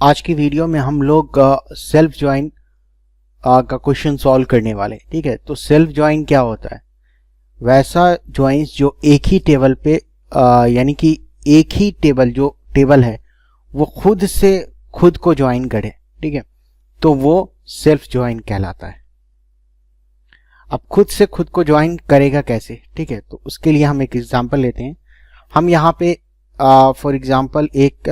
आज की वीडियो में हम लोग सेल्फ ज्वाइन का क्वेश्चन सॉल्व करने वाले। ठीक है, तो सेल्फ ज्वाइन क्या होता है? वैसा ज्वाइंस जो एक ही टेबल पे यानी कि एक ही टेबल जो टेबल है वो खुद से खुद को ज्वाइन करे। ठीक है, तो वो सेल्फ ज्वाइन कहलाता है। अब खुद से खुद को ज्वाइन करेगा कैसे? ठीक है, तो उसके लिए हम एक एग्जांपल लेते हैं। हम यहाँ पे फॉर एग्जांपल एक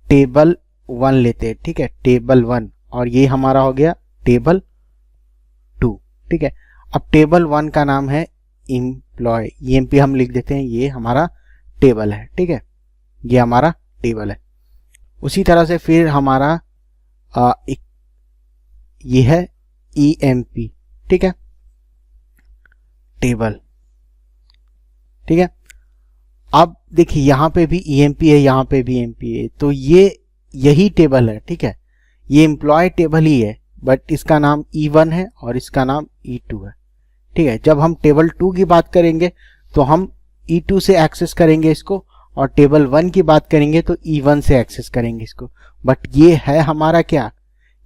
टेबल 1 लेते हैं। ठीक है, टेबल 1 और ये हमारा हो गया टेबल 2। ठीक है, अब टेबल 1 का नाम है एम्प्लॉय, EMP हम लिख देते हैं, ये हमारा टेबल है। ठीक है, ये हमारा टेबल है। उसी तरह से फिर हमारा ये है EMP। ठीक है, टेबल। ठीक है, अब देखिए यहाँ पे भी EMP है, यहाँ पे भी EMP है, तो ये यही टेबल है। ठीक है, ये एम्प्लॉय टेबल ही है, बट इसका नाम E1 है और इसका नाम E2 है। ठीक है, जब हम टेबल 2 की बात करेंगे तो हम E2 से एक्सेस करेंगे इसको, और टेबल 1 की बात करेंगे तो E1 से एक्सेस करेंगे इसको। बट ये है हमारा क्या?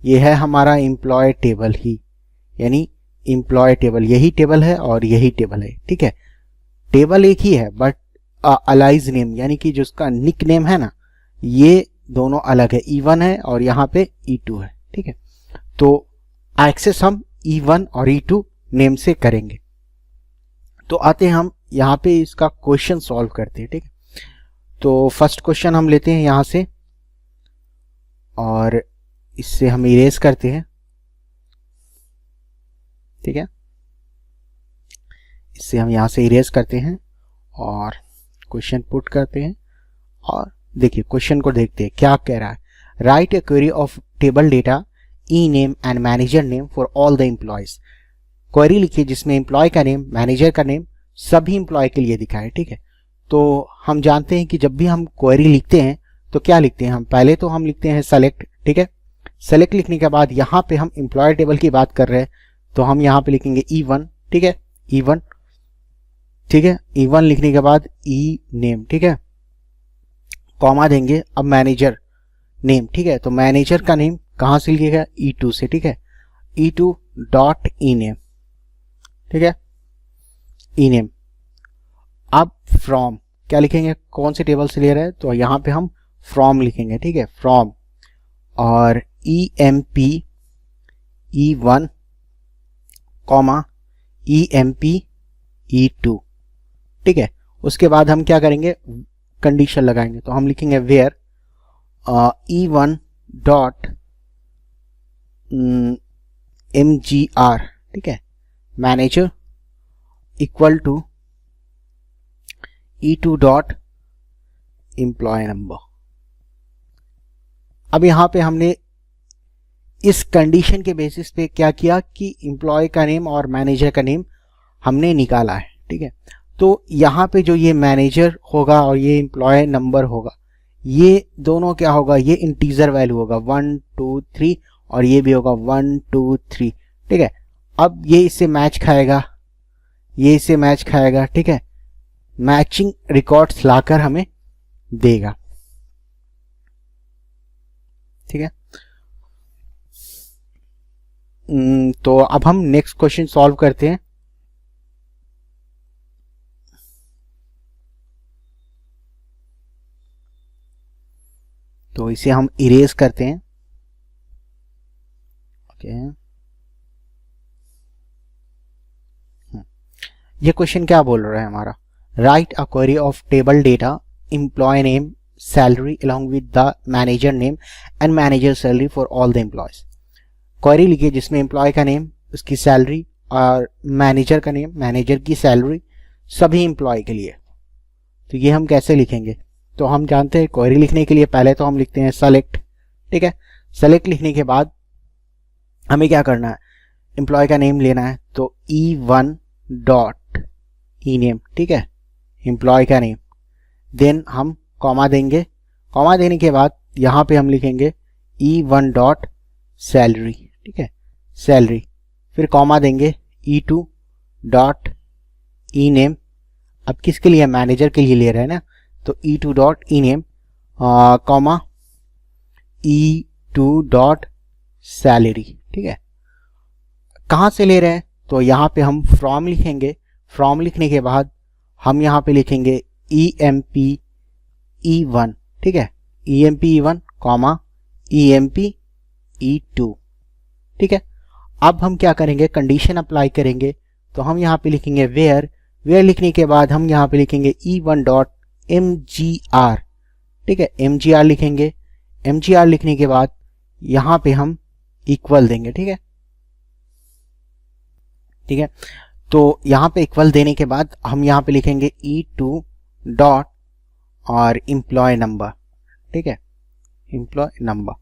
ये है हमारा एम्प्लॉय टेबल ही, यानी एम्प्लॉय टेबल, यही टेबल है और यही टेबल है। ठीक है, टेबल एक ही है बट अलाइज नेम यानी कि जो उसका निक नेम है ना, ये दोनों अलग है। E1 है और यहाँ पे E2 है। ठीक है, तो एक्सेस हम E1 और E2 नेम से करेंगे। तो आते हैं हम यहाँ पे इसका क्वेश्चन सॉल्व करते हैं। ठीक है, तो फर्स्ट क्वेश्चन हम लेते हैं यहाँ से और इससे हम इरेज करते हैं। ठीक है, इससे हम यहाँ से इरेज करते हैं और क्वेश्चन पुट करते हैं। और देखिए क्वेश्चन को देखते हैं क्या कह रहा है। Write a query of table data e name and manager name for all the employees. Query लिखिए जिसमें एम्प्लॉय का नेम, मैनेजर का नेम सभी एम्प्लॉय के लिए दिखाए। ठीक है, तो हम जानते हैं कि जब भी हम क्वेरी लिखते हैं तो क्या लिखते हैं हम? पहले तो हम लिखते हैं सेलेक्ट। ठीक है, सेलेक्ट लिखने के बाद यहाँ पे हम एम्प्लॉय टेबल की बात कर रहे हैं तो हम यहाँ पे लिखेंगे E1। ठीक है, E1। ठीक है, E1 लिखने के बाद ई नेम। ठीक है, कॉमा देंगे, अब मैनेजर नेम। ठीक है, तो मैनेजर का नेम कहाँ से लिखेगा? E2 से। ठीक है, E2 डॉट ई नेम। ठीक है, ई नेम। अब फ्रॉम क्या लिखेंगे? कौन से टेबल से ले रहे हैं? तो यहाँ पे हम फ्रॉम लिखेंगे। ठीक है, फ्रॉम और EMP E1 comma EMP E2। ठीक है, उसके बाद हम क्या करेंगे? कंडीशन लगाएंगे, तो हम लिखेंगे वेयर E1 डॉट MGR। ठीक है, manager equal to E2 dot employee number. अब यहां पे हमने इस कंडीशन के बेसिस पे क्या किया कि एम्प्लॉय का नेम और मैनेजर का नेम हमने निकाला है। ठीक है, तो यहाँ पे जो ये मैनेजर होगा और ये एम्प्लॉय नंबर होगा, ये दोनों क्या होगा? ये इंटीजर वैल्यू होगा 1 2 3 और ये भी होगा 1 2 3। ठीक है, अब ये इससे मैच खाएगा, ये इससे मैच खाएगा। ठीक है, मैचिंग रिकॉर्ड्स लाकर हमें देगा। ठीक है, तो अब हम नेक्स्ट क्वेश्चन सॉल्व करते हैं। तो इसे हम इरेज करते हैं। ओके, ये क्वेश्चन क्या बोल रहा है हमारा? Write a query of table data employee name salary along with the manager name and manager salary for all the employees. Query लिखिए जिसमें एम्प्लॉय का नेम, उसकी सैलरी और मैनेजर का नेम, मैनेजर की सैलरी सभी एम्प्लॉय के लिए। तो ये हम कैसे लिखेंगे? तो हम जानते हैं क्वेरी लिखने के लिए पहले तो हम लिखते हैं सेलेक्ट। ठीक है, सेलेक्ट लिखने के बाद हमें क्या करना है? एम्प्लॉय का नेम लेना है, तो E1 डॉट ई नेम। ठीक है, एम्प्लॉय का नेम, देन हम कॉमा देंगे। कॉमा देने के बाद यहाँ पे हम लिखेंगे E1 डॉट सैलरी। ठीक है, सैलरी, फिर कॉमा देंगे E2 डॉट ई नेम। अब किसके लिए? मैनेजर के लिए ले रहे हैं ना, तो E2 dot E name comma E2 dot salary. ठीक है, कहाँ से ले रहे हैं तो यहाँ पे हम फ्रॉम लिखेंगे। फ्रॉम लिखने के बाद हम यहाँ पे लिखेंगे EMP E1। ठीक है, EMP E1 comma EMP E2। ठीक है, अब हम क्या करेंगे, कंडीशन अप्लाई करेंगे। तो हम यहाँ पे लिखेंगे वेयर लिखने के बाद हम यहाँ पे लिखेंगे E1 डॉट MGR। ठीक है, MGR लिखेंगे। MGR लिखने के बाद यहाँ पे हम इक्वल देंगे। ठीक है, ठीक है, तो यहाँ पे इक्वल देने के बाद हम यहाँ पे लिखेंगे E2 डॉट और एम्प्लॉय नंबर। ठीक है, एम्प्लॉय नंबर।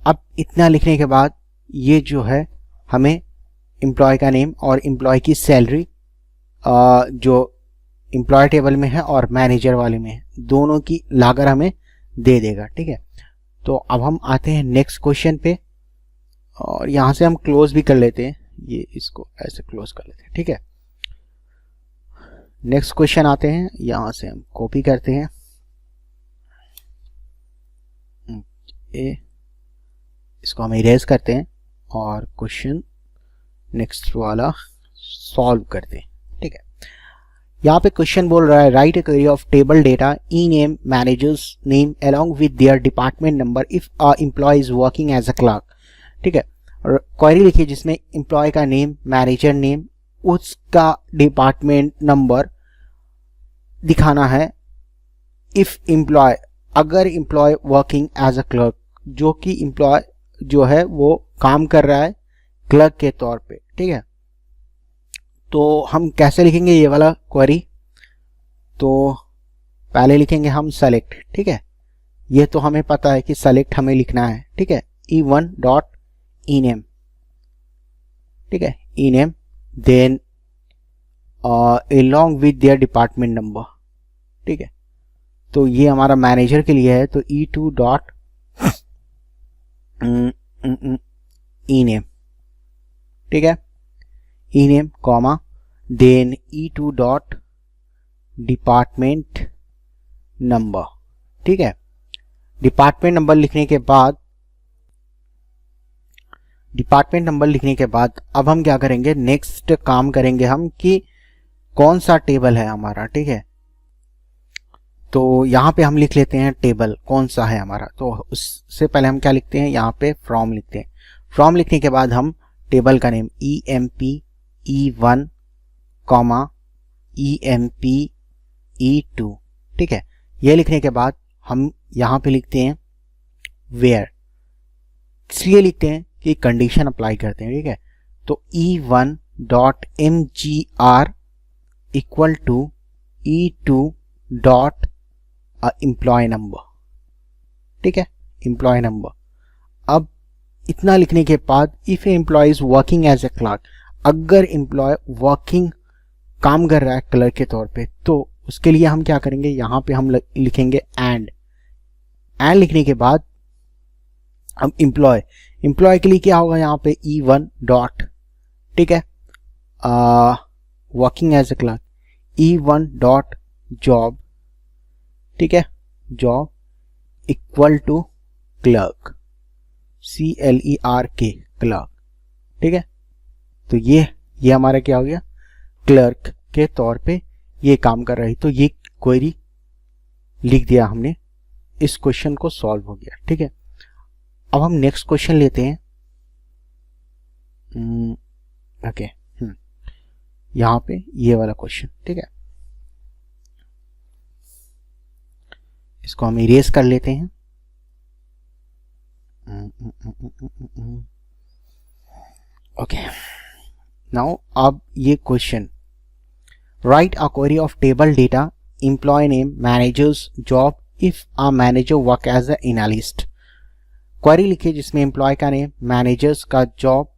अब इतना लिखने के बाद ये जो है हमें एम्प्लॉय का नेम और एम्प्लॉय की सैलरी जो एम्प्लॉय टेबल में है और मैनेजर वाले में है, दोनों की लाकर हमें दे देगा। ठीक है, तो अब हम आते हैं नेक्स्ट क्वेश्चन पे और यहाँ से हम क्लोज भी कर लेते हैं, ये इसको ऐसे क्लोज कर लेते हैं। ठीक है, नेक्स्ट क्वेश्चन आते हैं, यहाँ से हम कॉपी करते हैं, इसको हम इरेज करते हैं और क्वेश्चन नेक्स्ट वाला सॉल्व करते हैं। ठीक है, यहाँ पे क्वेश्चन बोल रहा है write a query of table data e name managers name along with their department number if a employee is working as a clerk. ठीक है, और क्वेरी लिखिए जिसमें एम्प्लॉय का नेम, मैनेजर नेम, उसका डिपार्टमेंट नंबर दिखाना है। इफ एम्प्लॉय, अगर employee working as a clerk, जो कि एम्प्लॉय जो है वो काम कर रहा है क्लर्क के तौर पे। ठीक है, तो हम कैसे लिखेंगे ये वाला क्वेरी, तो पहले लिखेंगे हम सेलेक्ट। ठीक है, ये तो हमें पता है कि सेलेक्ट हमें लिखना है। ठीक है, E1 डॉट ename। ठीक है, ename then along with their department number. ठीक है, तो ये हमारा मैनेजर के लिए है, तो E2 डॉट ename। ठीक है, ename comma then E2 dot department number. ठीक है, डिपार्टमेंट नंबर लिखने के बाद अब हम क्या करेंगे, नेक्स्ट काम करेंगे हम कि कौन सा टेबल है हमारा। ठीक है, तो यहाँ पे हम लिख लेते हैं टेबल कौन सा है हमारा। तो उससे पहले हम क्या लिखते हैं, यहाँ पे फ्रॉम लिखते हैं। फ्रॉम लिखने के बाद हम टेबल का name EMP E1 comma EMP E2। ठीक है, ये लिखने के बाद हम यहाँ पे लिखते हैं वेयर, इसलिए लिखते हैं कि कंडीशन अप्लाई करते हैं। ठीक है, तो E1 dot MGR equal to E2 dot employee number. ठीक है, एम्प्लॉय नंबर। अब इतना लिखने के बाद if employee is working as a clerk, अगर एम्प्लॉय वर्किंग काम कर रहा है क्लर्क के तौर पे, तो उसके लिए हम क्या करेंगे, यहाँ पे हम लिखेंगे एंड लिखने के बाद हम एम्प्लॉय के लिए क्या होगा, यहाँ पे E1 डॉट, ठीक है, working as a clerk E1 dot job. ठीक है, job equal to clerk CLERK clerk. ठीक है, तो ये हमारा क्या हो गया, क्लर्क के तौर पे ये काम कर रही। तो ये क्वेरी लिख दिया हमने, इस क्वेश्चन को सॉल्व हो गया। ठीक है, अब हम नेक्स्ट क्वेश्चन लेते हैं। ओके, यहाँ पे ये वाला क्वेश्चन। ठीक है, इसको हम इरेज कर लेते हैं। ओके, नाउ अब ये question, write a query of table data employee name managers job if a manager work as a analyst. Query लिखिए जिसमें एम्प्लॉय का नेम, मैनेजर्स का job,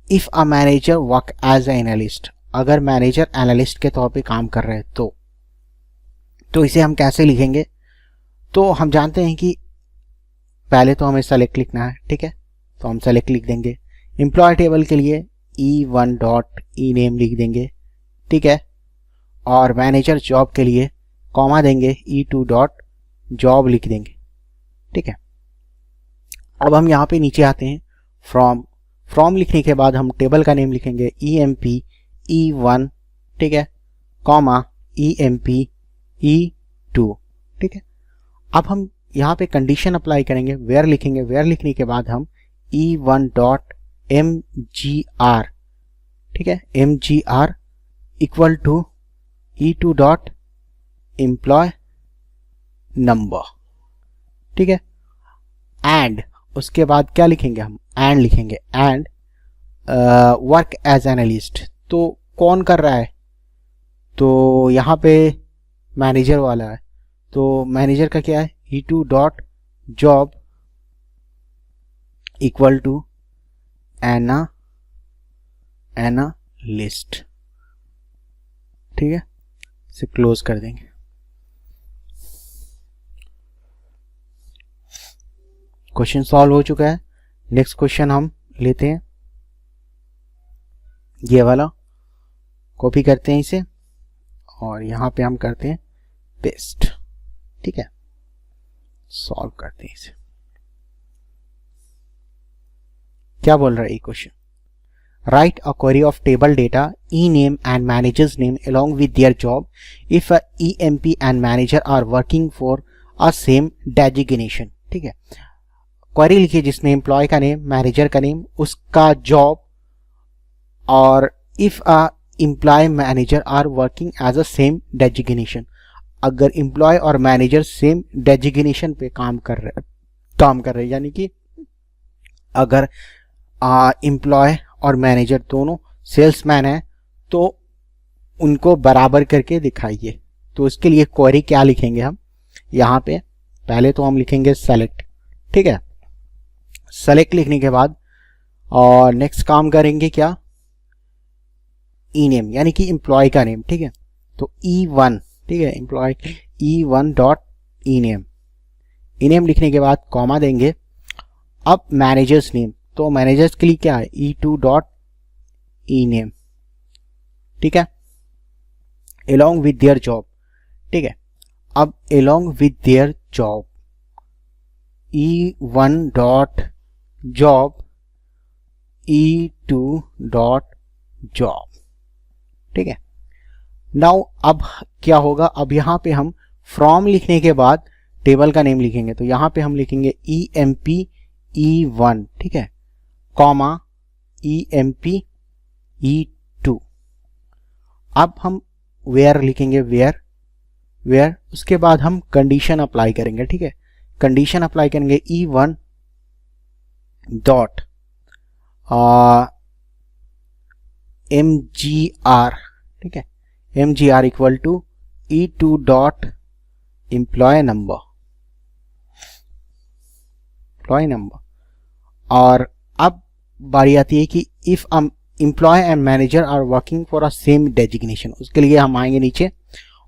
if a manager work as a analyst, अगर manager analyst के तौर पे काम कर रहे हैं तो इसे हम कैसे लिखेंगे। तो हम जानते हैं कि पहले तो हमें सेलेक्ट लिखना है। ठीक है, तो हम सेलेक्ट लिख देंगे। एम्प्लॉय टेबल के लिए E1 डॉट ename लिख देंगे। ठीक है, और मैनेजर जॉब के लिए कॉमा देंगे E2 डॉट जॉब लिख देंगे, ठीक है। अब हम यहाँ पे नीचे आते हैं, फ्रॉम लिखने के बाद हम टेबल का नेम लिखेंगे emp e1, ठीक है, कॉमा emp e2, ठीक है। अब हम यहाँ पे कंडीशन अप्लाई करेंगे, वेयर लिखेंगे, वेयर लिखने के बाद हम e1 डॉट mgr, ठीक है, mgr equal to e2 dot employee number, ठीक है। एंड उसके बाद क्या लिखेंगे हम, एंड लिखेंगे, एंड वर्क एज एनालिस्ट। तो कौन कर रहा है, तो यहाँ पे मैनेजर वाला है, तो मैनेजर का क्या है, e2 dot job equal to analyst, ठीक है, इसे क्लोज कर देंगे। क्वेश्चन सॉल्व हो चुका है। नेक्स्ट क्वेश्चन हम लेते हैं, ये वाला कॉपी करते हैं इसे और यहां पे हम करते हैं पेस्ट, ठीक है, सॉल्व करते हैं इसे। क्या बोल रहा है ये question, write a query of table data e name and managers name along with their job if a EMP and manager are working for a same designation, ठीक है। क्वेरी लिखिए जिसमें एम्प्लॉय का नेम, मैनेजर का name, उसका job, और if a employee manager are working as a same designation, अगर employee और मैनेजर सेम डेजिग्नेशन पे काम कर रहे यानी कि अगर एम्प्लॉय और मैनेजर दोनों सेल्समैन है तो उनको बराबर करके दिखाइए। तो इसके लिए क्वेरी क्या लिखेंगे हम, यहाँ पे पहले तो हम लिखेंगे सेलेक्ट, ठीक है। सेलेक्ट लिखने के बाद और नेक्स्ट काम करेंगे क्या, ई नेम यानी कि एम्प्लॉय का नेम, ठीक है। तो E1, ठीक है, employ E1 dot E name लिखने के बाद कॉमा देंगे। अब मैनेजर्स नेम, तो मैनेजर्स के लिए क्या है, E2 डॉट ई नेम, ठीक है, along with their job, ठीक है। अब along with their job E1 dot job E2 dot job, ठीक है। नाउ अब क्या होगा, अब यहां पे हम फ्रॉम लिखने के बाद टेबल का नेम लिखेंगे, तो यहां पे हम लिखेंगे emp E1, ठीक है, कॉमा emp E2। अब हम वेयर लिखेंगे, वेयर उसके बाद हम कंडीशन अप्लाई करेंगे, ठीक है। कंडीशन अप्लाई करेंगे E1 डॉट mgr, ठीक है, mgr equal to E2 dot employee number, और अब बारी आती है कि if employee and manager are working for a same designation, उसके लिए हम आएंगे नीचे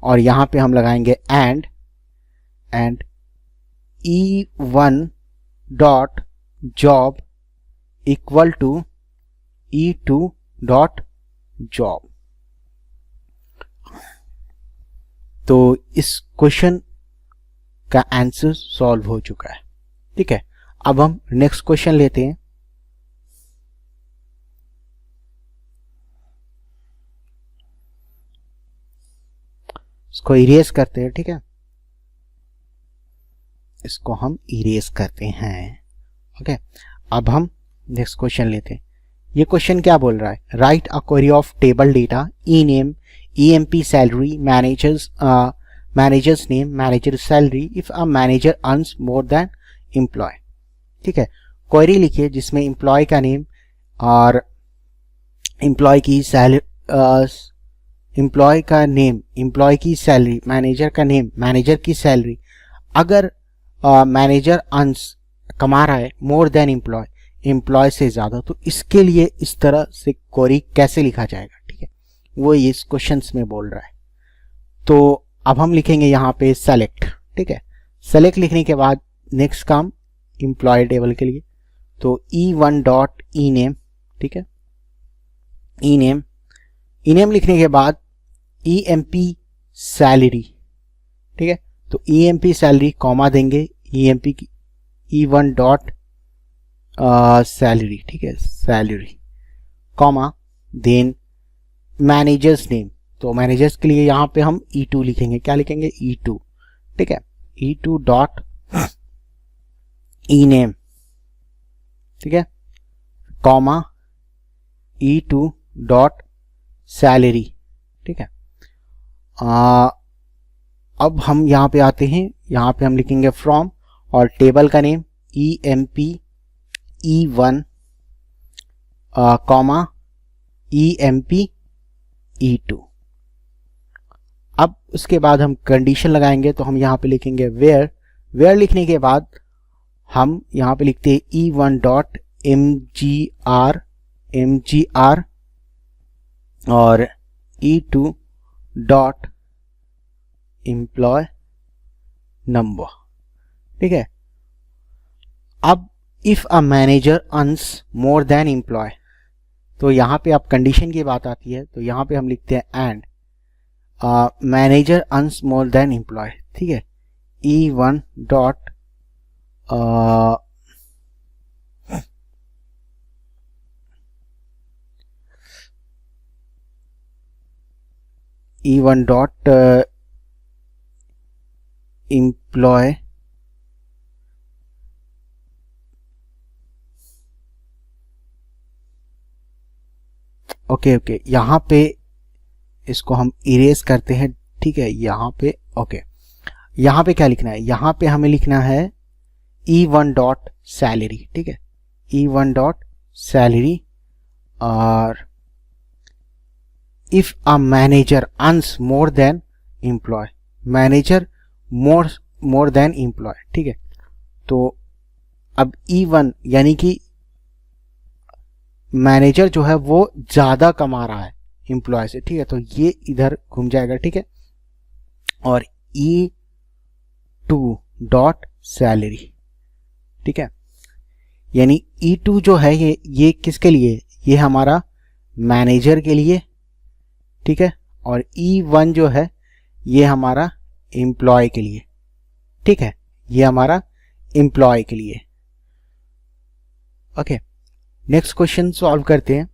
और यहां पे हम लगाएंगे and E1 dot job equal to E2 dot job. तो इस क्वेश्चन का आंसर सॉल्व हो चुका है, ठीक है। अब हम नेक्स्ट क्वेश्चन लेते हैं। इसको इरेज करते हैं, ठीक है, इसको हम इरेज करते हैं, ओके। अब हम नेक्स्ट क्वेश्चन लेते हैं। ये क्वेश्चन क्या बोल रहा है, write a query of table data e name EMP salary managers name manager salary if a manager earns more than employee, ठीक है। क्वेरी लिखिए जिसमें एम्प्लॉय का नेम और एम्प्लॉय की सैलरी, मैनेजर का नेम, मैनेजर की सैलरी, अगर मैनेजर अर्न्स कमा रहा है मोर देन एम्प्लॉय से ज्यादा, तो इसके लिए इस तरह से क्वेरी कैसे लिखा जाएगा, ठीक है, वो इस क्वेश्चंस में बोल रहा है। तो अब हम लिखेंगे यहाँ पे सेलेक्ट, ठीक है। सेलेक्ट लिखने के बाद नेक्स्ट काम एम्प्लॉय टेबल के लिए, तो E1 डॉट ई नेम, ठीक है, ई नेम लिखने के बाद EMP सैलरी, ठीक है। तो EMP सैलरी कॉमा देंगे, EMP की E1 डॉट सैलरी, ठीक है, salary comma then managers name. तो मैनेजर्स के लिए यहाँ पे हम E2 लिखेंगे, क्या लिखेंगे, E2, ठीक है, E2 डॉट ई नेम, ठीक है, कॉमा E2 डॉट सैलरी, ठीक है। अब हम यहाँ पे आते हैं, यहाँ पे हम लिखेंगे फ्रॉम और टेबल का name EMP E1 comma EMP E2। अब उसके बाद हम कंडीशन लगाएंगे, तो हम यहाँ पे लिखेंगे वेयर लिखने के बाद हम यहाँ पे लिखते हैं E1 डॉट MGR और E2 डॉट एम्प्लॉय नंबर, ठीक है। अब if a manager earns more than employee, तो यहाँ पे अब कंडीशन की बात आती है, तो यहाँ पे हम लिखते हैं and manager earns more than employee, ठीक है, E1 dot E1 dot employ okay, यहाँ पे इसको हम इरेज करते हैं, ठीक है, यहाँ पे ओके। यहाँ पे क्या लिखना है, यहाँ पे हमें लिखना है E1 डॉट सैलरी, ठीक है, E1 डॉट सैलरी और if a manager earns more than employee, manager more than employee, ठीक है। तो अब E1 यानी कि मैनेजर जो है वो ज्यादा कमा रहा है एम्प्लॉय से, ठीक है, तो ये इधर घूम जाएगा, ठीक है, और E2 डॉट सैलरी, ठीक है, यानी E2 जो है ये किसके लिए, ये हमारा मैनेजर के लिए, ठीक है, और E1 जो है ये हमारा एम्प्लॉय के लिए, ठीक है, ये हमारा एम्प्लॉय के लिए। ओके, नेक्स्ट क्वेश्चन सॉल्व करते हैं।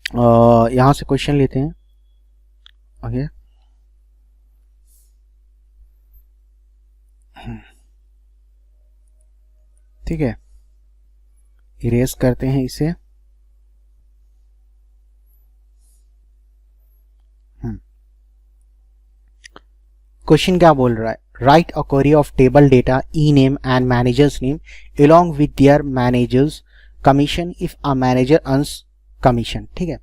यहां से क्वेश्चन लेते हैं। ओके, ठीक है, इरेज करते हैं इसे। क्वेश्चन क्या बोल रहा है, write a query of table data e name and managers name along with there managers commission if a manager earns commission, ठीक है।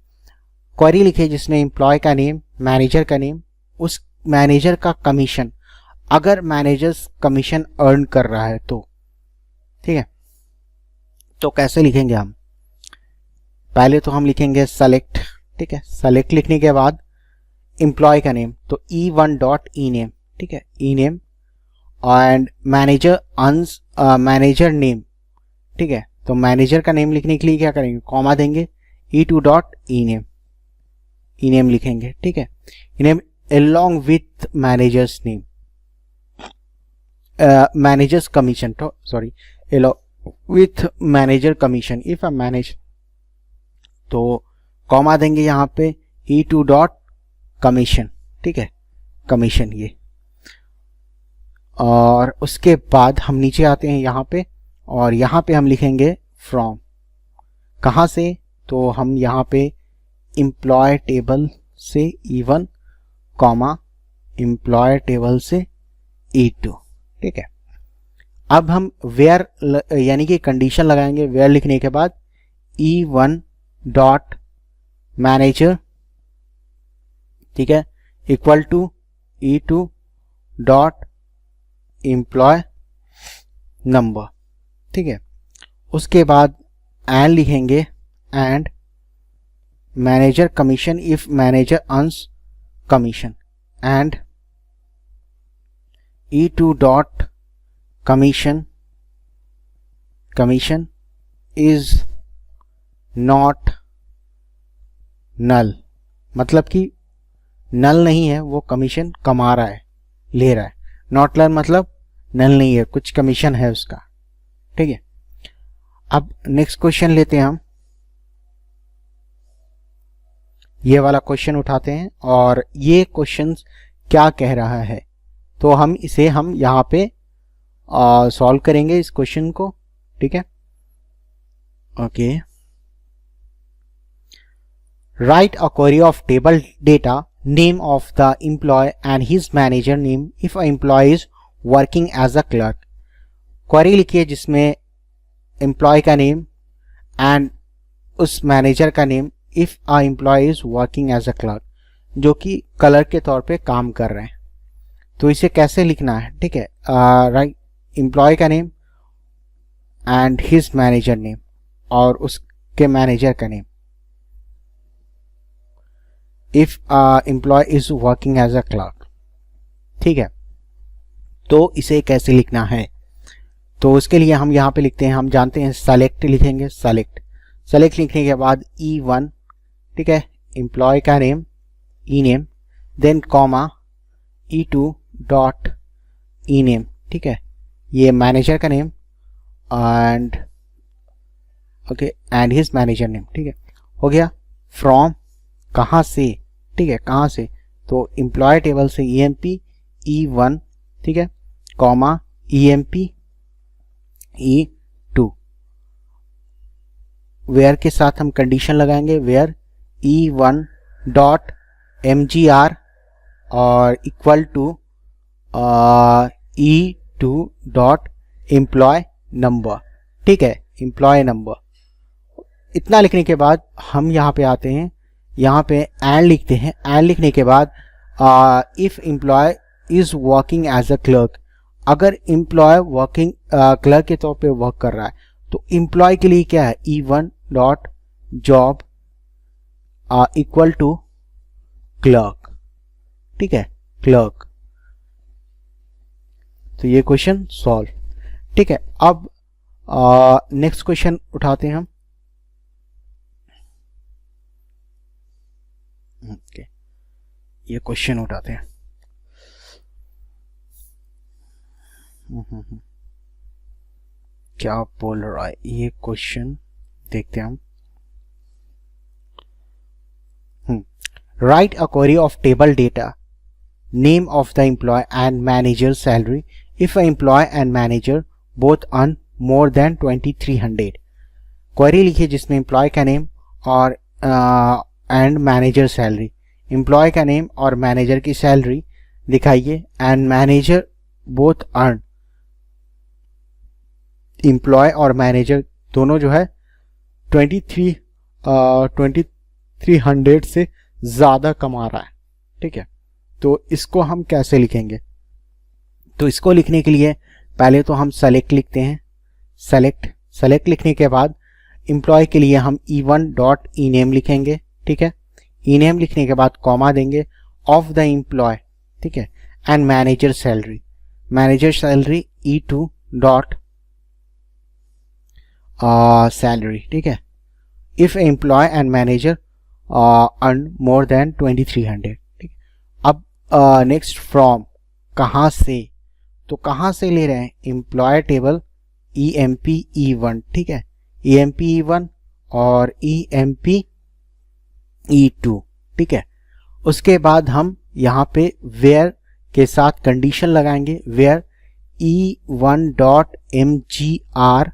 क्वेरी लिखे जिसमें एम्प्लॉय का नेम, मैनेजर का नेम, उस मैनेजर का कमीशन, अगर मैनेजर्स कमीशन अर्न कर रहा है तो, ठीक है। तो कैसे लिखेंगे हम, पहले तो हम लिखेंगे सेलेक्ट, ठीक है, सेलेक्ट लिखने के बाद एम्प्लॉय का नेम, तो E1 डॉट ई नेम, ठीक है, E name and manager earns manager name, ठीक है, तो मैनेजर का नेम लिखने के लिए क्या करेंगे, कॉमा देंगे, E2 डॉट ई नेम लिखेंगे, ठीक है, E name along with managers name, managers commission, तो sorry with manager commission if a manage, तो कॉमा देंगे यहाँ पे E2 डॉट कमीशन, ठीक है, कमीशन ये, और उसके बाद हम नीचे आते हैं यहाँ पे, और यहाँ पे हम लिखेंगे फ्रॉम, कहाँ से, तो हम यहाँ पे एम्प्लॉय टेबल से E1 कॉमा एम्प्लॉय टेबल से E2, ठीक है। अब हम वेयर यानी कि कंडीशन लगाएंगे, वेयर लिखने के बाद E1 डॉट मैनेजर, ठीक है, equal to E2 dot employee number, ठीक है। उसके बाद एंड लिखेंगे and manager commission if manager earns commission and E2 dot commission is not null, मतलब कि नल नहीं है, वो कमीशन कमा रहा है, ले रहा है, नॉट लर्न मतलब नल नहीं है, कुछ कमीशन है उसका, ठीक है। अब नेक्स्ट क्वेश्चन लेते हैं हम, ये वाला क्वेश्चन उठाते हैं और ये क्वेश्चन क्या कह रहा है, तो हम इसे यहाँ पे सॉल्व करेंगे इस क्वेश्चन को, ठीक है। Okay, write a query of table data, name of the employee and his manager name if a employee is working as a clerk. Query लिखिए जिसमें एम्प्लॉय का नेम एंड उस मैनेजर का name if a employee is working as a clerk, जो कि clerk के तौर पे काम कर रहे हैं। तो इसे कैसे लिखना है, ठीक है। राइट, एम्प्लॉय का name and his manager name, और उसके मैनेजर का name if employee is working as a clerk, ठीक है। तो इसे कैसे लिखना है, तो उसके लिए हम यहाँ पे लिखते हैं, हम जानते हैं सेलेक्ट लिखेंगे, सेलेक्ट लिखने के बाद E1, ठीक है, एम्प्लॉय का name E name, then comma E2 dot E name, ठीक है, ये मैनेजर का name and okay and his manager name, ठीक है, हो गया। फ्रॉम कहाँ से, ठीक है, कहाँ से, तो एम्प्लॉय टेबल से EMP E1, ठीक है, कॉमा EMP E2, वेयर के साथ हम कंडीशन लगाएंगे, वेयर E1 डॉट MGR और equal to E2 dot employee number, ठीक है, एम्प्लॉय नंबर। इतना लिखने के बाद हम यहाँ पे आते हैं, यहाँ पे एंड लिखते हैं, एंड लिखने के बाद if employee is working as a clerk, अगर एम्प्लॉय वर्किंग क्लर्क के तौर पे वर्क कर रहा है तो एम्प्लॉय के लिए क्या है, E1 dot job equal to clerk, ठीक है, क्लर्क। तो ये क्वेश्चन सॉल्व, ठीक है। अब नेक्स्ट क्वेश्चन उठाते हैं हम, ओके, ये क्वेश्चन उठाते हैं। क्या बोल रहा है ये क्वेश्चन, देखते हैं हम। Write a query of table data, name of the employee and manager salary if employee and manager both earn more than 2300। Query लिखिए जिसमें एम्प्लॉय का नेम और एंड मैनेजर सैलरी, एम्प्लॉय का नेम और मैनेजर की सैलरी दिखाइए and manager both earn, employee और manager दोनों जो है 2300 से ज़्यादा कमा रहा है, ठीक है। तो इसको हम कैसे लिखेंगे, तो इसको लिखने के लिए पहले तो हम सेलेक्ट लिखते हैं, सेलेक्ट लिखने के बाद एम्प्लॉय के लिए हम E1 डॉट ई नेम लिखेंगे, ठीक है, ई नेम लिखने के बाद कॉमा देंगे, ऑफ द एम्प्लॉय, ठीक है, and manager salary E2 dot salary, ठीक है, if employee and manager earn more than 2300, ठीक है। अब नेक्स्ट फ्रॉम कहाँ से, तो कहाँ से ले रहे हैं, एम्प्लॉय टेबल EMP E1, ठीक है, EMP E1 और EMP E2, ठीक है। उसके बाद हम यहाँ पे वेयर के साथ कंडीशन लगाएंगे, where E1 dot MGR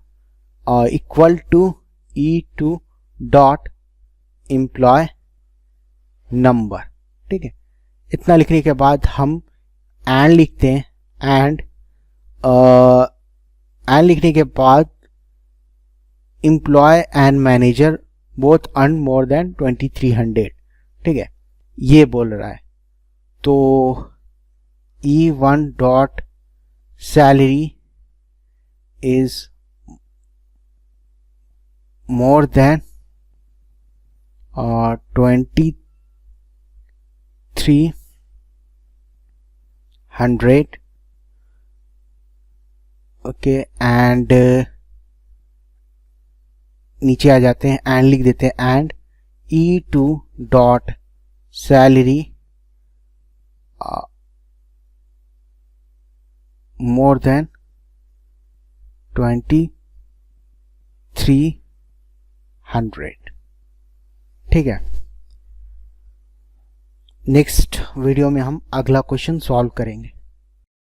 equal to E2 dot employee number, ठीक है। इतना लिखने के बाद हम एंड लिखते हैं, एंड लिखने के बाद employee and manager both earn more than 2300, ठीक है, ये बोल रहा है। तो E1 dot salary is more than 2300, okay, and नीचे आ जाते हैं, एंड लिख देते हैं, and E2 dot salary more than 2300। ठीक है, नेक्स्ट वीडियो में हम अगला क्वेश्चन सॉल्व करेंगे।